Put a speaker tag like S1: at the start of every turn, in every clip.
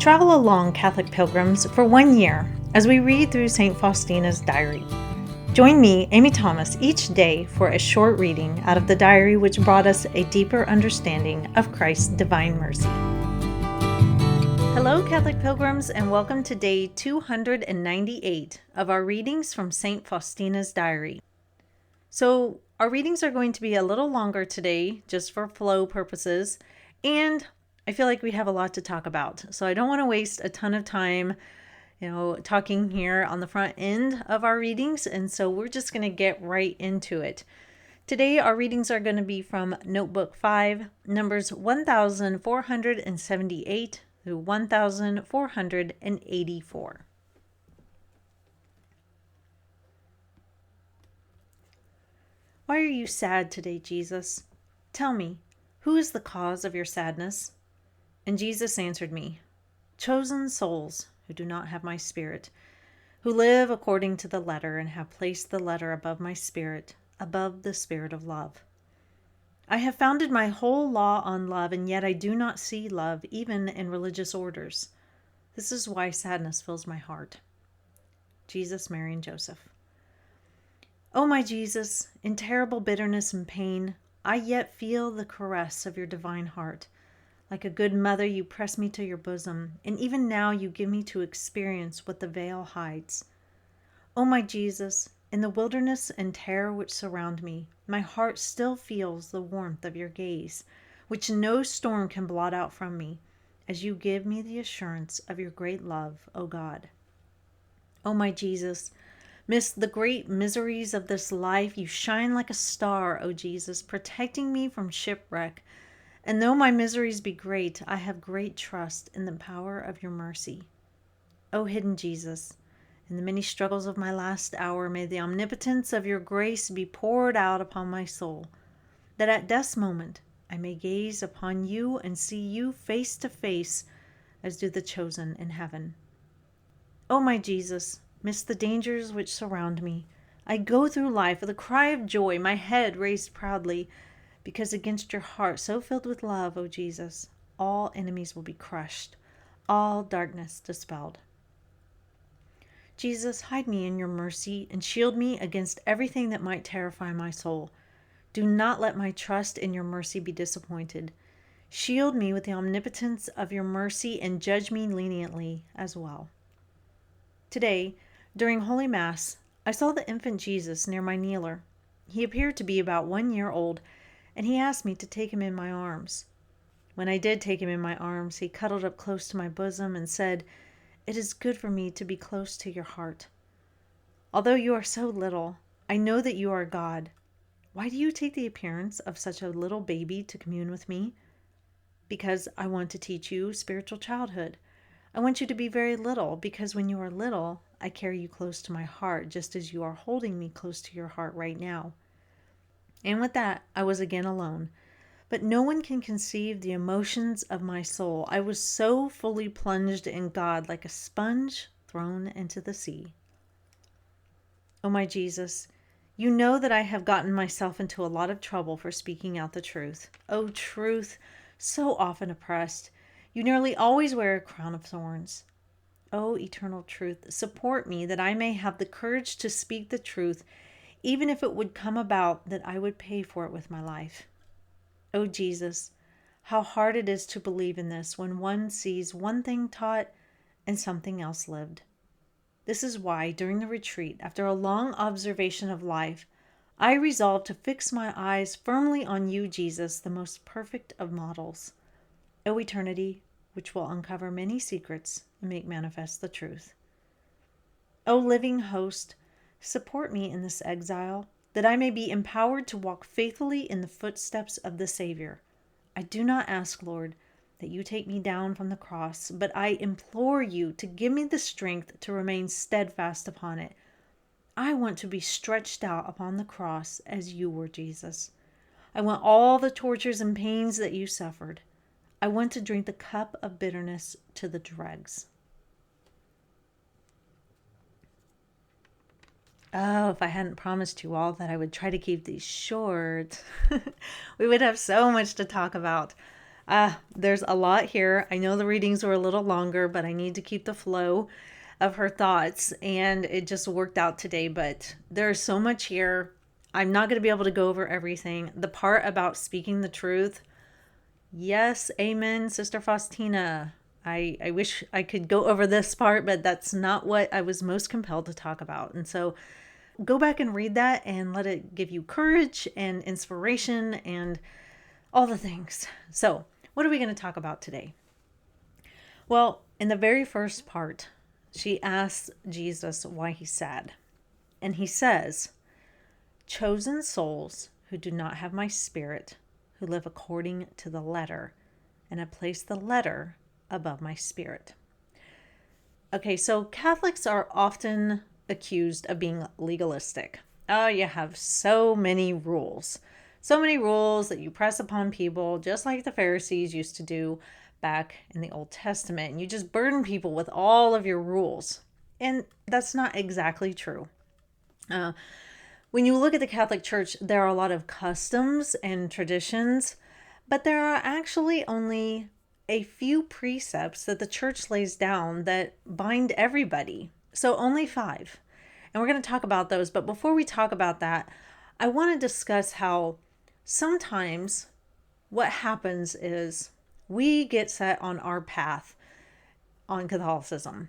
S1: Travel along, Catholic pilgrims, for 1 year as we read through St. Faustina's diary. Join me, Amy Thomas, each day for a short reading out of the diary which brought us a deeper understanding of Christ's divine mercy. Hello, Catholic pilgrims, and welcome to day 298 of our readings from St. Faustina's diary. So, our readings are going to be a little longer today, just for flow purposes, and I feel like we have a lot to talk about. So I don't want to waste a ton of time, talking here on the front end of our readings. And so we're just going to get right into it. Today, our readings are going to be from Notebook 5, numbers 1478 through 1484. Why are you sad today, Jesus? Tell me, who is the cause of your sadness? And Jesus answered me, chosen souls who do not have my spirit, who live according to the letter and have placed the letter above my spirit, above the spirit of love. I have founded my whole law on love, and yet I do not see love even in religious orders. This is why sadness fills my heart. Jesus, Mary, and Joseph. O my Jesus, in terrible bitterness and pain, I yet feel the caress of your divine heart. Like a good mother, you press me to your bosom, and even now you give me to experience what the veil hides. O my Jesus, in the wilderness and terror which surround me, my heart still feels the warmth of your gaze, which no storm can blot out from me, as you give me the assurance of your great love, O God. O my Jesus, midst the great miseries of this life, you shine like a star, O Jesus, protecting me from shipwreck. And though my miseries be great, I have great trust in the power of your mercy. O hidden Jesus, in the many struggles of my last hour, may the omnipotence of your grace be poured out upon my soul, that at death's moment I may gaze upon you and see you face to face, as do the chosen in heaven. O my Jesus, midst the dangers which surround me, I go through life with a cry of joy, my head raised proudly, because against your heart so filled with love, O Jesus, all enemies will be crushed, all darkness dispelled. Jesus, hide me in your mercy and shield me against everything that might terrify my soul. Do not let my trust in your mercy be disappointed. Shield me with the omnipotence of your mercy and judge me leniently as well. Today, during Holy Mass, I saw the infant Jesus near my kneeler. He appeared to be about 1 year old, and he asked me to take him in my arms. When I did take him in my arms, he cuddled up close to my bosom and said, "It is good for me to be close to your heart. Although you are so little, I know that you are God. Why do you take the appearance of such a little baby to commune with me? Because I want to teach you spiritual childhood. I want you to be very little, because when you are little, I carry you close to my heart, just as you are holding me close to your heart right now." And with that, I was again alone. But no one can conceive the emotions of my soul. I was so fully plunged in God, like a sponge thrown into the sea. O my Jesus, you know that I have gotten myself into a lot of trouble for speaking out the truth. O truth, so often oppressed, you nearly always wear a crown of thorns. O eternal truth, support me that I may have the courage to speak the truth, even if it would come about that I would pay for it with my life. O Jesus, how hard it is to believe in this when one sees one thing taught and something else lived. This is why, during the retreat, after a long observation of life, I resolved to fix my eyes firmly on you, Jesus, the most perfect of models. O eternity, which will uncover many secrets and make manifest the truth. O living host, support me in this exile, that I may be empowered to walk faithfully in the footsteps of the Savior. I do not ask, Lord, that you take me down from the cross, but I implore you to give me the strength to remain steadfast upon it. I want to be stretched out upon the cross as you were, Jesus. I want all the tortures and pains that you suffered. I want to drink the cup of bitterness to the dregs. Oh, if I hadn't promised you all that I would try to keep these short, we would have so much to talk about. There's a lot here. I know the readings were a little longer, but I need to keep the flow of her thoughts, and it just worked out today. But there's so much here. I'm not going to be able to go over everything. The part about speaking the truth, yes, amen, Sister Faustina. I wish I could go over this part, but that's not what I was most compelled to talk about. And so go back and read that and let it give you courage and inspiration and all the things. So, what are we going to talk about today? Well, in the very first part, she asks Jesus why he's sad. And he says, chosen souls who do not have my spirit, who live according to the letter, and I place the letter above my spirit. Okay, so Catholics are often accused of being legalistic. Oh, you have so many rules. So many rules that you press upon people, just like the Pharisees used to do back in the Old Testament. And you just burden people with all of your rules. And that's not exactly true. When you look at the Catholic Church, there are a lot of customs and traditions, but there are actually only a few precepts that the church lays down that bind everybody. So only 5. And we're going to talk about those. But before we talk about that, I want to discuss how sometimes what happens is we get set on our path on Catholicism.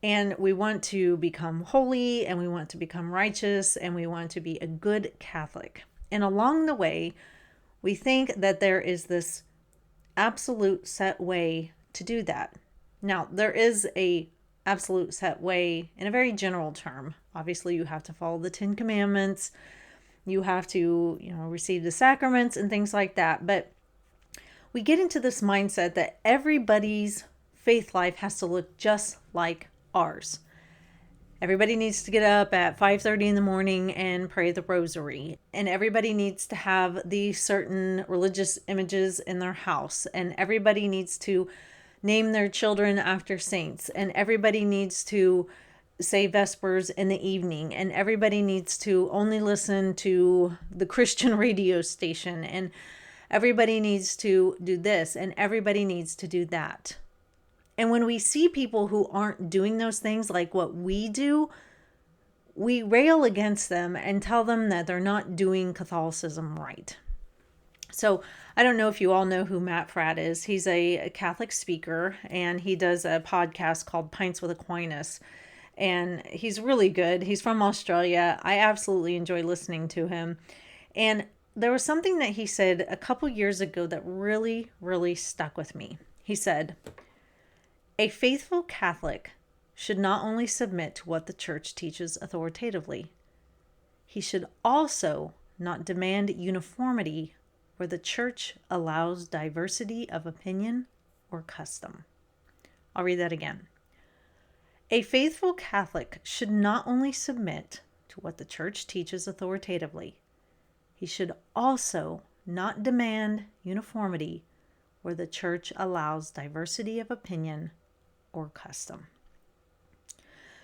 S1: And we want to become holy, and we want to become righteous, and we want to be a good Catholic. And along the way, we think that there is this absolute set way to do that. Now, there is a absolute set way in a very general term. Obviously, you have to follow the 10 Commandments. You have to, receive the sacraments and things like that. But we get into this mindset that everybody's faith life has to look just like ours. Everybody needs to get up at 5:30 in the morning and pray the rosary. And everybody needs to have these certain religious images in their house. And everybody needs to name their children after saints. And everybody needs to say Vespers in the evening. And everybody needs to only listen to the Christian radio station. And everybody needs to do this. And everybody needs to do that. And when we see people who aren't doing those things like what we do, we rail against them and tell them that they're not doing Catholicism right. So I don't know if you all know who Matt Fradd is. He's a Catholic speaker, and he does a podcast called Pints with Aquinas. And he's really good. He's from Australia. I absolutely enjoy listening to him. And there was something that he said a couple years ago that really, really stuck with me. He said, a faithful Catholic should not only submit to what the Church teaches authoritatively, he should also not demand uniformity where the Church allows diversity of opinion or custom. I'll read that again. A faithful Catholic should not only submit to what the Church teaches authoritatively, he should also not demand uniformity where the Church allows diversity of opinion or custom.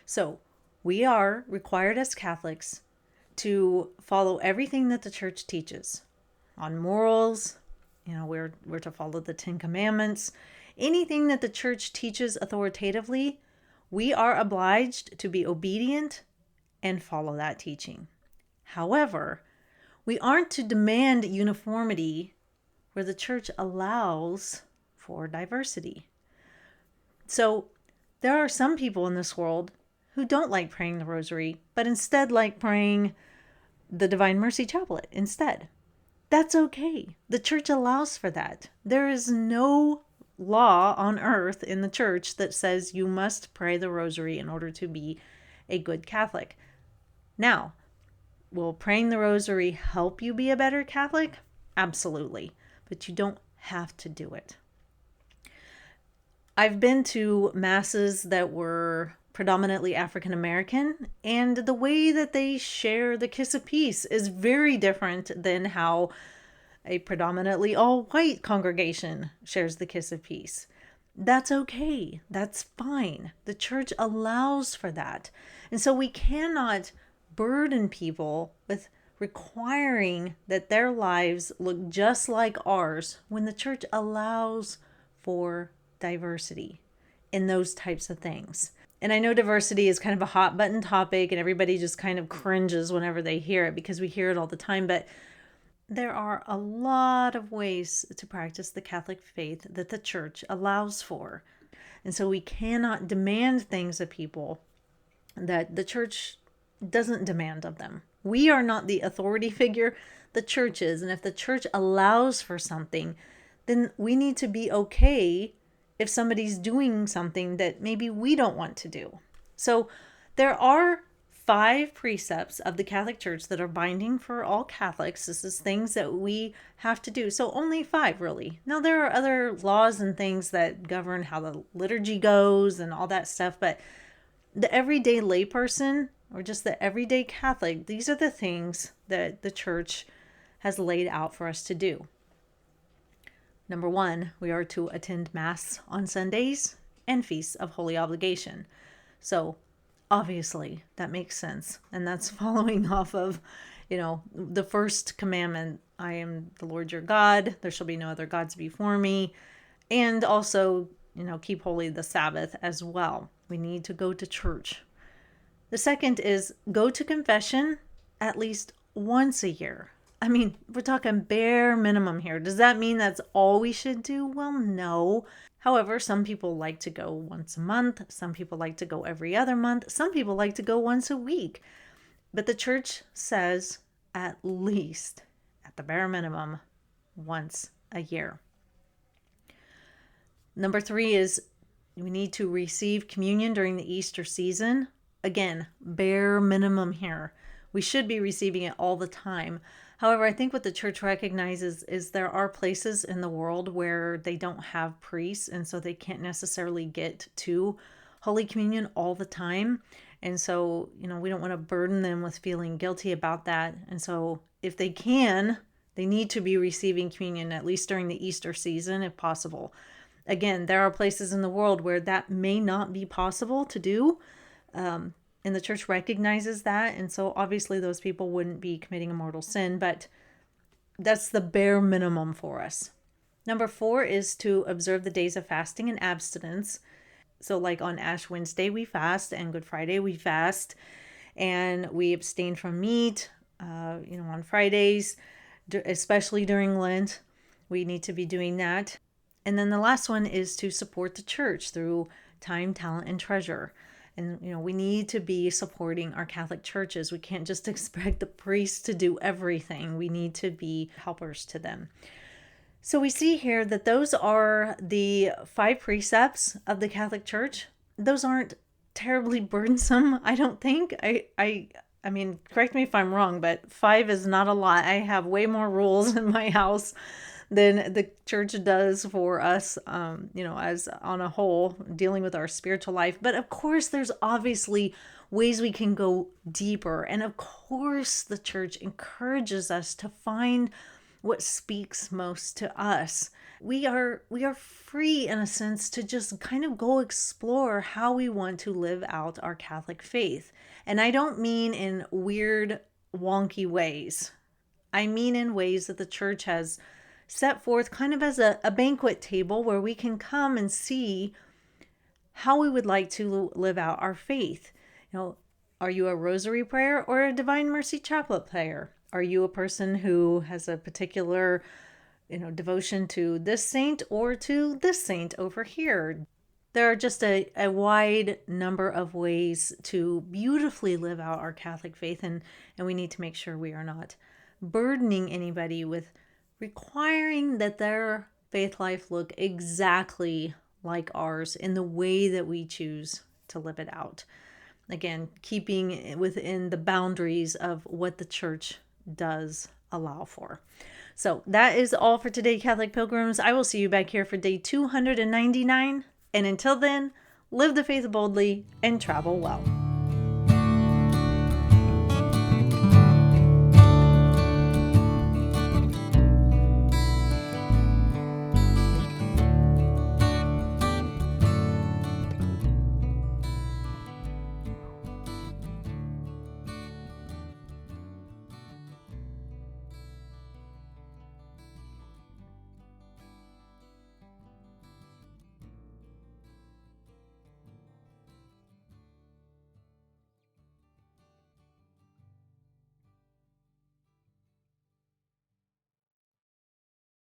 S1: So we are required as Catholics to follow everything that the Church teaches on morals. We're to follow the 10 Commandments. Anything that the Church teaches authoritatively, we are obliged to be obedient and follow that teaching. However, we aren't to demand uniformity where the Church allows for diversity. So there are some people in this world who don't like praying the rosary, but instead like praying the Divine Mercy Chaplet instead. That's okay. The Church allows for that. There is no law on earth in the Church that says you must pray the rosary in order to be a good Catholic. Now, will praying the rosary help you be a better Catholic? Absolutely. But you don't have to do it. I've been to masses that were predominantly African American, and the way that they share the kiss of peace is very different than how a predominantly all-white congregation shares the kiss of peace. That's okay. That's fine. The Church allows for that. And so we cannot burden people with requiring that their lives look just like ours when the church allows for diversity in those types of things. And I know diversity is kind of a hot button topic and everybody just kind of cringes whenever they hear it because we hear it all the time, but there are a lot of ways to practice the Catholic faith that the church allows for. And so we cannot demand things of people that the church doesn't demand of them. We are not the authority figure, the church is. And if the church allows for something, then we need to be okay if somebody's doing something that maybe we don't want to do. So there are 5 precepts of the Catholic Church that are binding for all Catholics. This is things that we have to do. So only 5, really. Now, there are other laws and things that govern how the liturgy goes and all that stuff, but the everyday layperson or just the everyday Catholic, these are the things that the church has laid out for us to do. Number 1, we are to attend Mass on Sundays and feasts of holy obligation. So obviously that makes sense. And that's following off of, the first commandment, I am the Lord your God. There shall be no other gods before me. And also, keep holy the Sabbath as well. We need to go to church. The second is go to confession at least once a year. I mean, we're talking bare minimum here. Does that mean that's all we should do? Well, no. However, some people like to go once a month. Some people like to go every other month. Some people like to go once a week. But the church says at least, at the bare minimum, once a year. Number 3 is we need to receive communion during the Easter season. Again, bare minimum here. We should be receiving it all the time. However, I think what the church recognizes is there are places in the world where they don't have priests, and so they can't necessarily get to Holy Communion all the time. And so, we don't want to burden them with feeling guilty about that. And so if they can, they need to be receiving communion at least during the Easter season if possible. Again, there are places in the world where that may not be possible to do. And the church recognizes that. And so obviously those people wouldn't be committing a mortal sin, but that's the bare minimum for us. Number 4 is to observe the days of fasting and abstinence. So like on Ash Wednesday, we fast, and Good Friday, we fast, and we abstain from meat, on Fridays, especially during Lent. We need to be doing that. And then the last one is to support the church through time, talent, and treasure. And, we need to be supporting our Catholic churches. We can't just expect the priests to do everything. We need to be helpers to them. So we see here that those are the 5 precepts of the Catholic Church. Those aren't terribly burdensome, I don't think. I mean, correct me if I'm wrong, but 5 is not a lot. I have way more rules in my house than the church does for us, as on a whole, dealing with our spiritual life. But of course, there's obviously ways we can go deeper. And of course, the church encourages us to find what speaks most to us. We are free, in a sense, to just kind of go explore how we want to live out our Catholic faith. And I don't mean in weird, wonky ways. I mean in ways that the church has set forth kind of as a banquet table where we can come and see how we would like to live out our faith. Are you a rosary prayer or a Divine Mercy Chaplet prayer? Are you a person who has a particular, devotion to this saint or to this saint over here? There are just a wide number of ways to beautifully live out our Catholic faith, and we need to make sure we are not burdening anybody with requiring that their faith life look exactly like ours in the way that we choose to live it out. Again, keeping within the boundaries of what the church does allow for. So that is all for today, Catholic Pilgrims. I will see you back here for day 299. And until then, live the faith boldly and travel well.